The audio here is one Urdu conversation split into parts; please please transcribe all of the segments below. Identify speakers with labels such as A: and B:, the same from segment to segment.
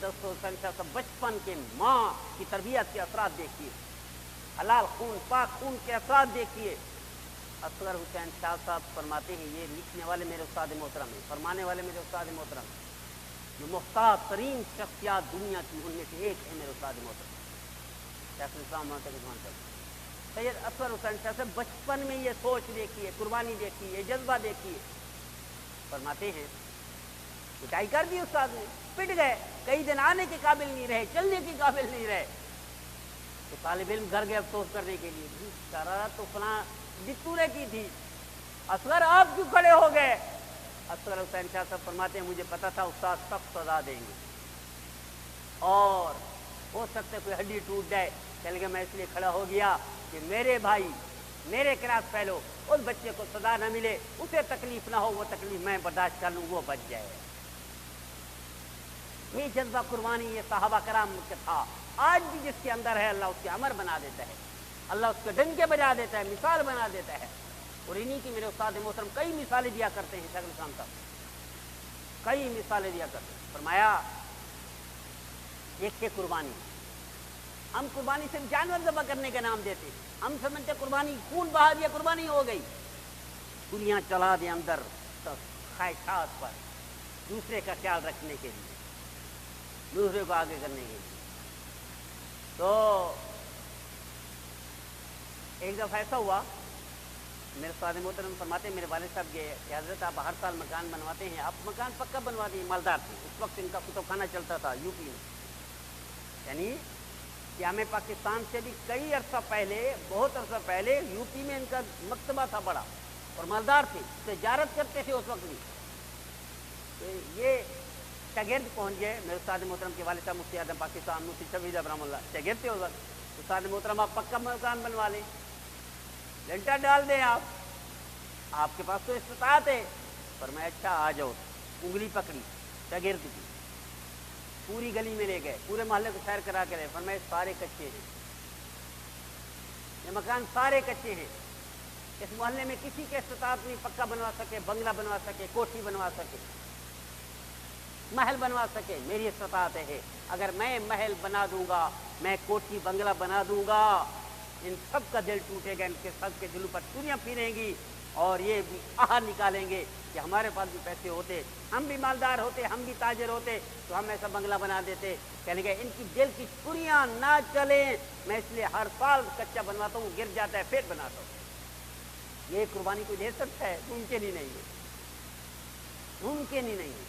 A: دوستوں صاحب بچپن کے ماں کی تربیت کے اثرات دیکھیے، حلال خون پاک خون کے اثرات دیکھیے۔ اصغر حسین شاہ صاحب فرماتے ہیں، یہ لکھنے والے میرے استاد محترم ہیں، فرمانے والے میرے استاد محترم ہیں، جو محتاط ترین شخصیات دنیا کی ان میں سے ایک ہے میرے استاد محترم شیخ الاسلام محمد عثمان صاحب۔ سید اصغر حسین شاہ صاحب بچپن میں یہ سوچ دیکھیے، قربانی دیکھیے، یہ جذبہ دیکھیے۔ فرماتے ہیں پٹائی کر دی استاد نے، پٹ گئے، کئی دن آنے کے قابل نہیں رہے، چلنے کے قابل نہیں رہے، تو طالب علم گھر گئے افسوس کرنے کے لیے، شرارت تو فلاں بتو نے کی تھی، اصغر آپ کیوں کھڑے ہو گئے؟ اصغر حسین شاہ صاحب فرماتے ہیں مجھے پتا تھا استاد سخت سزا دیں گے اور ہو سکتا ہے کوئی ہڈی ٹوٹ جائے، چل کے میں اس لیے کھڑا ہو گیا کہ میرے بھائی، میرے کلاس فیلو اس بچے کو سزا نہ ملے، اسے تکلیف نہ ہو، وہ تکلیف میں برداشت کر لوں، وہ بچ جائے۔ یہ جذبہ قربانی یہ صحابہ کرام کے تھا، آج بھی جس کے اندر ہے اللہ اس کے امر بنا دیتا ہے، اللہ اس کے ڈنکے بجا دیتا ہے، مثال بنا دیتا ہے۔ اور انہی کی میرے استاد محترم کئی مثالیں دیا کرتے ہیں، شیخ الاسلام صاحب کئی مثالیں دیا کرتے ہیں۔ فرمایا ایک قربانی، ہم قربانی صرف جانور ذبح کرنے کا نام دیتے، ہم سمجھتے قربانی خون بہا دیا قربانی ہو گئی، گولیاں چلا دیں اندر خواہشات پر، دوسرے کا خیال رکھنے کے لیے، دوسرے کو آگے کرنے کے لیے۔ تو ایک دفعہ ایسا ہوا، میرے استاد محترم فرماتے ہیں میرے والد صاحب گئے کہ حضرت آپ ہر سال مکان بنواتے ہیں، آپ مکان پکا بنواتے ہیں، مالدار تھے اس وقت، ان کا کتب خانہ چلتا تھا یو پی میں، یعنی کہ ہمیں پاکستان سے بھی کئی عرصہ پہلے، بہت عرصہ پہلے یو پی میں ان کا مکتبہ تھا بڑا، اور مالدار تھے، تجارت کرتے تھے اس وقت بھی۔ تو یہ شاگرد پہنچ گئے میرے استاد محترم کے والد صاحب مفتی اعظم پاکستان مفتی شفیع رحمہ اللہ، شاگرد تھے اس وقت۔ استاد محترم آپ پکا مکان بنوا لیں، لنٹر ڈال دیں، آپ کے پاس تو استطاعت ہے۔ فرمایا اچھا آ جاؤ، انگلی پکڑی شاگرد کی، پوری گلی میں لے گئے، پورے محلے کو سیر کرا کے رہے، فرمایا سارے کچے ہیں، یہ مکان سارے کچے ہیں، اس محلے میں کسی کے استطاعت نہیں پکا بنوا سکے، بنگلہ بنوا سکے، کوٹھی بنوا سکے، محل بنوا سکے، میری استطاعت ہے، اگر میں محل بنا دوں گا، میں کوٹھی بنگلہ بنا دوں گا، ان سب کا دل ٹوٹے گا، ان کے سب کے دلوں پر چوریاں پھریں گی، اور یہ بھی آہ نکالیں گے کہ ہمارے پاس بھی پیسے ہوتے، ہم بھی مالدار ہوتے، ہم بھی تاجر ہوتے تو ہم ایسا بنگلہ بنا دیتے۔ کہنے گے ان کی دل کی چوریاں نہ چلیں، میں اس لیے ہر سال کچا بنواتا ہوں، گر جاتا ہے پھر بناتا ہوں۔ یہ قربانی کوئی دے سکتا ہے؟ ممکن ہی نہیں ہے، ممکن ہی نہیں ہے۔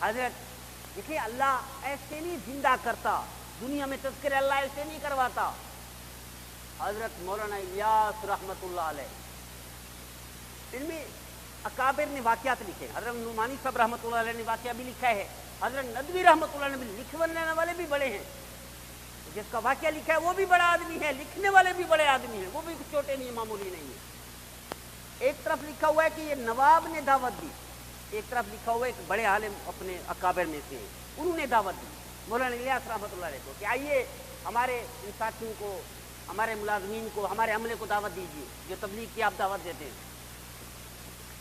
A: حضرت دیکھیے اللہ ایسے نہیں زندہ کرتا، دنیا میں تذکرہ اللہ ایسے نہیں کرواتا۔ حضرت مولانا الیاس رحمۃ اللہ علیہ ان میں اکابر نے واقعات لکھے، حضرت نعمانی صاحب رحمۃ اللہ علیہ نے واقعہ بھی لکھا ہے، حضرت ندوی رحمۃ اللہ نے بھی، لکھنے والے بھی بڑے ہیں، جس کا واقعہ لکھا ہے وہ بھی بڑا آدمی ہے، لکھنے والے بھی بڑے آدمی ہیں، وہ بھی چھوٹے نہیں، معمولی نہیں ہے۔ ایک طرف لکھا ہوا ہے کہ یہ نواب نے دعوت دی، ایک طرف لکھا ہوا ہے کہ بڑے عالم اپنے اکابر میں سے انہوں نے دعوت دی مولانا الیاس رحمۃ اللہ علیہ کو کہ آئیے ہمارے ان ساتھیوں کو، ہمارے ملازمین کو، ہمارے عملے کو دعوت دیجیے، جو تبلیغ کی آپ دعوت دیتے ہیں۔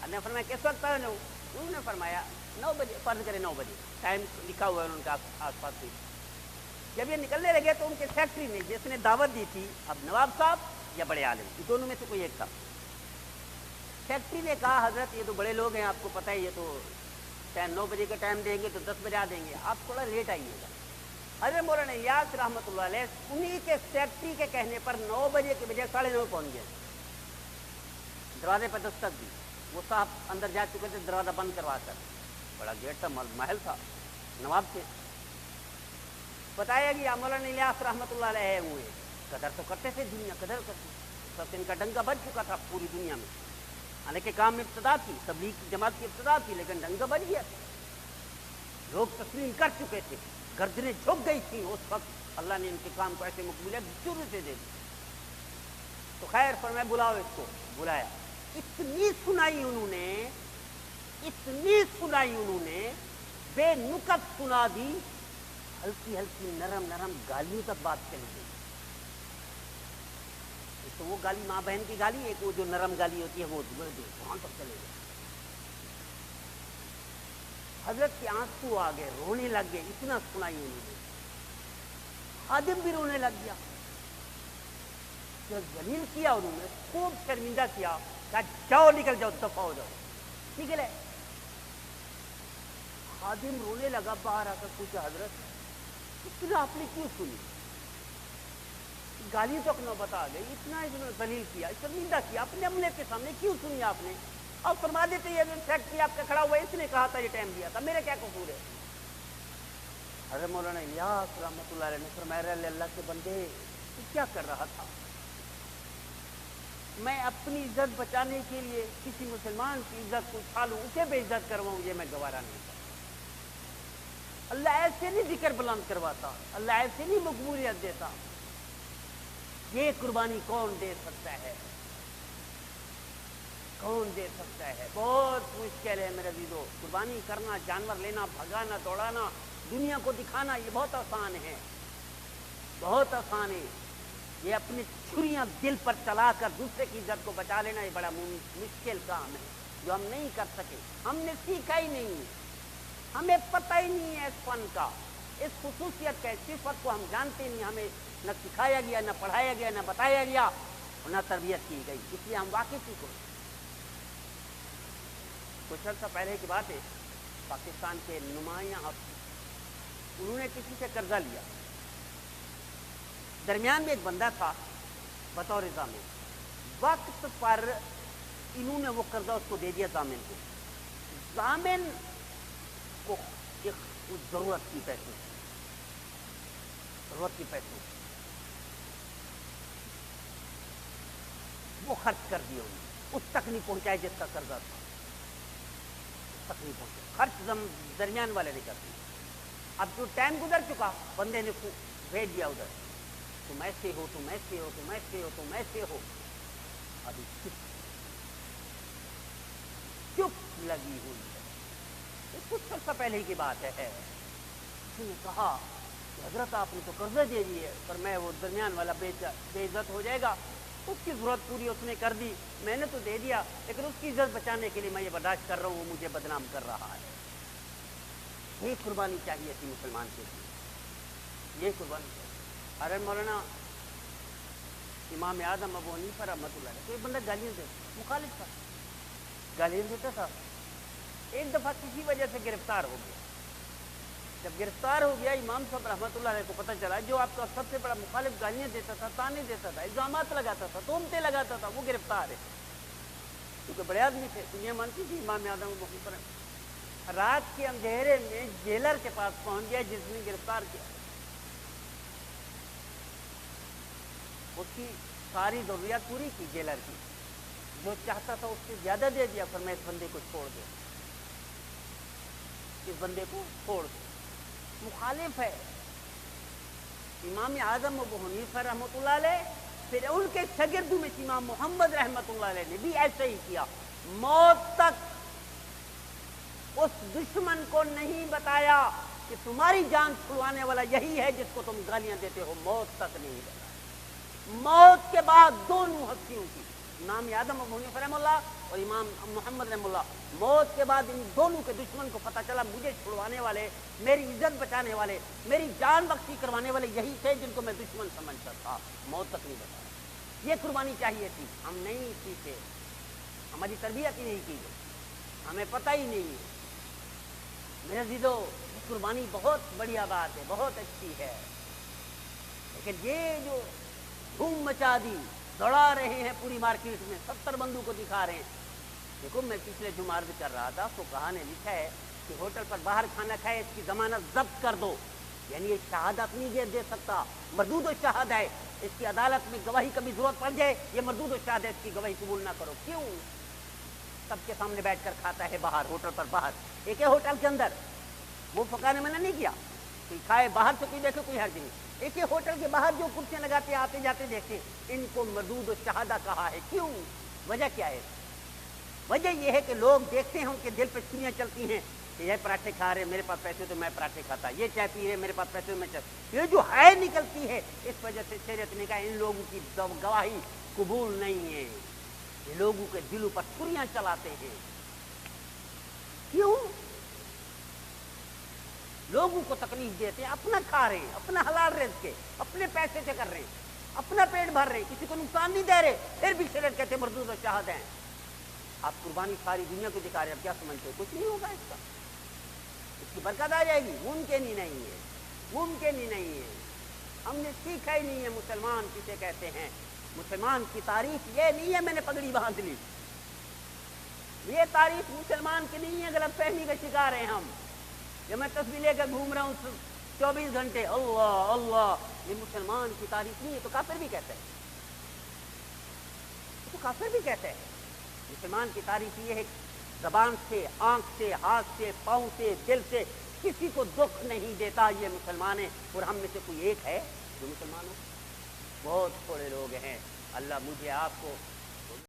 A: اللہ نے فرمایا کس وقت پہنچو؟ انہوں نے فرمایا 9 بجے، فرض کرے 9 بجے، ٹائم لکھا ہوا ہے ان کا آس پاس بھی۔ جب یہ نکلنے لگے تو ان کے سیکٹری نے، جس نے دعوت دی تھی، اب نواب صاحب یا بڑے عالم، دونوں میں سے کوئی ایک تھا، سیکٹری نے کہا حضرت یہ تو بڑے لوگ ہیں، آپ کو پتہ ہے، یہ تو چاہے 9 بجے کا ٹائم دیں گے تو 10 بجے آ دیں گے، آپ تھوڑا لیٹ آئیے گا۔ حضرت مولانا الیاس رحمۃ اللہ علیہ انہی کے سیکٹری کے کہنے پر 9 بجے کے بجائے 9:30 پہنچ گئے، دروازے پر دستک دی، وہ صاحب اندر جا چکے تھے دروازہ بند کروا کر، بڑا گیٹ تھا، محل تھا، نواب تھے۔ بتایا گیا مولانا الیاس رحمۃ اللہ علیہ ہوئے، قدر تو کرتے تھے، دنیا قدر کرتی، سب ان کا ڈنگا بج چکا تھا پوری دنیا میں، حالانکہ کام میں ابتدا تھی، تبلیغ کی جماعت کی ابتدا تھی، لیکن ڈنگا بج گیا، لوگ تسلیم کر چکے تھے، گردنیں جھک گئی تھیں اس وقت، اللہ نے ان کے کام کو ایسے مقبولیت شروع سے دے دی۔ تو خیر فرمایا بلاؤ اس کو، بلایا، اتنی سنائی انہوں نے، بے نکت سنا دی، ہلکی ہلکی نرم نرم گالیوں تک بات چلی گئی۔ تو وہ گالی ماں بہن کی گالی، ایک وہ جو نرم گالی ہوتی ہے وہ وہاں تک چلے گئی۔ حضرت کے آنسو آ گئے، رونے لگ گئے، اتنا سنائی انہوں نے، خادم بھی رونے لگ گیا، جب ذلیل کیا انہوں نے، خوب شرمندہ کیا، کہا جاؤ نکل جاؤ، دفع ہو جاؤ، نکلے۔ خادم رونے لگا، باہر آ کر پوچھا حضرت اتنا آپ نے کیوں سنی؟ گالی تو اپنا بتا گئی، اتنا ذلیل کیا، شرمندہ کیا، اپنے عملے کے سامنے کیوں سنی آپ نے؟ اور فرما دیتے یہ فیکٹری آپ کا کھڑا ہوا ہے، اس نے کہا تھا، یہ ٹائم دیا تھا، میرا کیا قصور ہے؟ حضرت مولانا الیاس رحمۃ اللہ علیہ نے فرمایا اللہ کے بندے تو کیا کر رہا تھا؟ میں اپنی عزت بچانے کے لیے کسی مسلمان کی عزت کو اٹھا لوں، اسے بے عزت کرواؤں، یہ میں گوارا نہیں کرتا۔ اللہ ایسے نہیں ذکر بلند کرواتا، اللہ ایسے نہیں مقبولیت دیتا۔ یہ قربانی کون دے سکتا ہے؟ کون دے سکتا ہے؟ بہت مشکل ہے میرے عزیزو، قربانی کرنا، جانور لینا، بھگانا، دوڑانا، دنیا کو دکھانا، یہ بہت آسان ہے، بہت آسان ہے۔ یہ اپنی چھریاں دل پر چلا کر دوسرے کی عزت کو بچا لینا، یہ بڑا مشکل کام ہے جو ہم نہیں کر سکے، ہم نے سیکھا ہی نہیں، ہمیں پتہ ہی نہیں ہے اس فن کا، اس خصوصیت کا، اس صفت کو ہم جانتے نہیں، ہمیں نہ سکھایا گیا، نہ پڑھایا گیا، نہ بتایا گیا، اور نہ تربیت کی گئی، اس لیے ہم واقف ہی کو۔ کچھ عرصہ پہلے کی بات ہے، پاکستان کے نمایاں انہوں نے کسی سے قرضہ لیا، درمیان میں ایک بندہ تھا بطور ضامن، وقت پر انہوں نے وہ قرضہ اس کو دے دیا ضامن کو، ضامن کو ایک ضرورت کی پیسے، ضرورت کی پیسے وہ خرچ کر دیا، اس تک نہیں پہنچائے جس کا قرضہ تھا، اس تک نہیں پہنچا، خرچ درمیان والے نے کر دیا۔ اب جو ٹائم گزر چکا، بندے نے بھیج دیا ادھر، تم ایسے ہو، تم ایسے ہو، تم ایسے ہو، تم ایسے ہو، ابھی چپ لگی ہوئی ہے۔ یہ کچھ عرصہ پہلے کی بات ہے۔ اس نے کہا کہ حضرت آپ نے تو قرضہ دے دیے، پر میں وہ درمیان والا بے عزت ہو جائے گا، اس کی ضرورت پوری اس نے کر دی، میں نے تو دے دیا، لیکن اس کی عزت بچانے کے لیے میں یہ برداشت کر رہا ہوں، وہ مجھے بدنام کر رہا ہے۔ یہ قربانی چاہیے تھی مسلمان کے لیے، یہ قربانی چاہیے۔ ارے مولانا امام اعظم ابو حنیفہ رحمۃ اللہ علیہ، کوئی بندہ گالیاں دے، مخالف تھا، گالیاں دیتا تھا، ایک دفعہ کسی وجہ سے گرفتار ہو گیا۔ جب گرفتار ہو گیا، امام صاحب رحمۃ اللہ علیہ کو پتہ چلا جو آپ کا سب سے بڑا مخالف گالیاں دیتا تھا، تانے دیتا تھا، الزامات لگاتا تھا، تہمتیں لگاتا تھا، وہ گرفتار ہے، کیونکہ بڑے آدمی تھے، دنیا مانتی تھی امام اعظم ابو حنیفہ۔ رات کے اندھیرے میں جیلر کے پاس پہنچ گیا جس نے گرفتار کیا، اس کی ساری ضروریات پوری کی جیلر کی، جو چاہتا تھا اس سے زیادہ دے دیا، پر میں اس بندے کو چھوڑ دوں، اس بندے کو چھوڑ دوں، مخالف ہے۔ امام اعظم ابو حنیفہ رحمۃ اللہ علیہ، پھر ان کے شاگردوں میں امام محمد رحمۃ اللہ علیہ نے بھی ایسا ہی کیا، موت تک اس دشمن کو نہیں بتایا کہ تمہاری جان چھڑوانے والا یہی ہے جس کو تم گالیاں دیتے ہو، موت تک نہیں بتایا۔ موت کے بعد دونوں ہستیوں کی، امام اعظم ابو حنیفہ رحمہ اللہ اور امام محمد رحمہ اللہ، موت کے بعد ان دونوں کے دشمن کو پتہ چلا مجھے چھڑوانے والے، میری عزت بچانے والے، میری جان بخشی کروانے والے یہی تھے جن کو میں دشمن سمجھتا تھا، موت تک نہیں بتایا۔ یہ قربانی چاہیے تھی، ہم نہیں سیکھے، ہماری تربیت ہی نہیں کی گئی، ہمیں پتہ ہی نہیں ہے۔ میرے عزیزو، قربانی بہت بڑھیا بات ہے، بہت اچھی ہے، لیکن یہ جو دھوم مچا دی، دوڑا رہے ہیں پوری مارکیٹ میں، 70 بندوں کو دکھا رہے ہیں۔ دیکھو میں پچھلے جمعہ عرض کر رہا تھا، فقہا نے لکھا ہے کہ ہوٹل پر باہر کھانا کھائے اس کی ضمانت ضبط کر دو، یعنی یہ شہادت نہیں دے سکتا، مردود و شہادت ہے، اس کی عدالت میں گواہی کبھی ضرورت پڑ جائے، یہ مردود و شہادت ہے، اس کی گواہی قبول نہ کرو۔ کیوں؟ سب کے سامنے بیٹھ کر کھاتا ہے باہر، ہوٹل پر باہر، ایک ہے ہوٹل کے اندر، وہ فقہا نے منع نہیں کیا، کوئی کھائے باہر سے کوئی دیکھے کوئی حرج نہیں، ایک ہی ہوٹل کے باہر جو کرسیاں لگاتے آتے جاتے دیکھتے، ان کو مردود و شہادہ کہا ہے۔ کیوں؟ وجہ کیا ہے؟ وجہ یہ ہے کہ لوگ دیکھتے ہیں، ان کے دل پہ چھریاں چلتی ہیں کہ یہ پراٹھے کھا رہے، میرے پاس پیسے تو میں پراٹھے کھاتا، یہ چائے پی رہے، میرے پاس پیسے تو میں چائے، یہ جو ہے نکلتی ہے، اس وجہ سے شریعت نے کہا ان لوگوں کی گواہی قبول نہیں ہے، یہ لوگوں کے دلوں پر چھریاں چلاتے ہیں۔ کیوں؟ لوگوں کو تکلیف دیتے ہیں، اپنا کھا رہے ہیں، اپنا حلال رزق کے اپنے پیسے سے کر رہے ہیں، اپنا پیٹ بھر رہے ہیں، کسی کو نقصان نہیں دے رہے، پھر بھی شریعت کہتے ہیں مردود و شہاد ہیں۔ آپ قربانی ساری دنیا کو دکھا رہے ہیں، اب کیا سمجھتے ہیں؟ کچھ نہیں ہوگا اس کا، اس کی برکت آ جائے گی؟ ممکن ہی نہیں ہے، ممکن ہی نہیں ہے۔ ہم نے سیکھا ہی نہیں ہے مسلمان کسے کہتے ہیں۔ مسلمان کی تعریف یہ نہیں ہے میں نے پگڑی باندھ لی، یہ تعریف مسلمان کی نہیں ہے، غلط فہمی کا شکار ہیں ہم۔ یہ میں تسبیح لے کر گھوم رہا ہوں 24 گھنٹے اللہ اللہ، یہ مسلمان کی تعریف نہیں ہے، تو کافر بھی کہتے ہیں، تو کافر بھی کہتے ہیں۔ مسلمان کی تعریف یہ ہے زبان سے، آنکھ سے، ہاتھ سے، پاؤں سے، دل سے کسی کو دکھ نہیں دیتا، یہ مسلمان ہے۔ اور ہم میں سے کوئی ایک ہے جو مسلمان ہو؟ بہت تھوڑے لوگ ہیں۔ اللہ مجھے آپ کو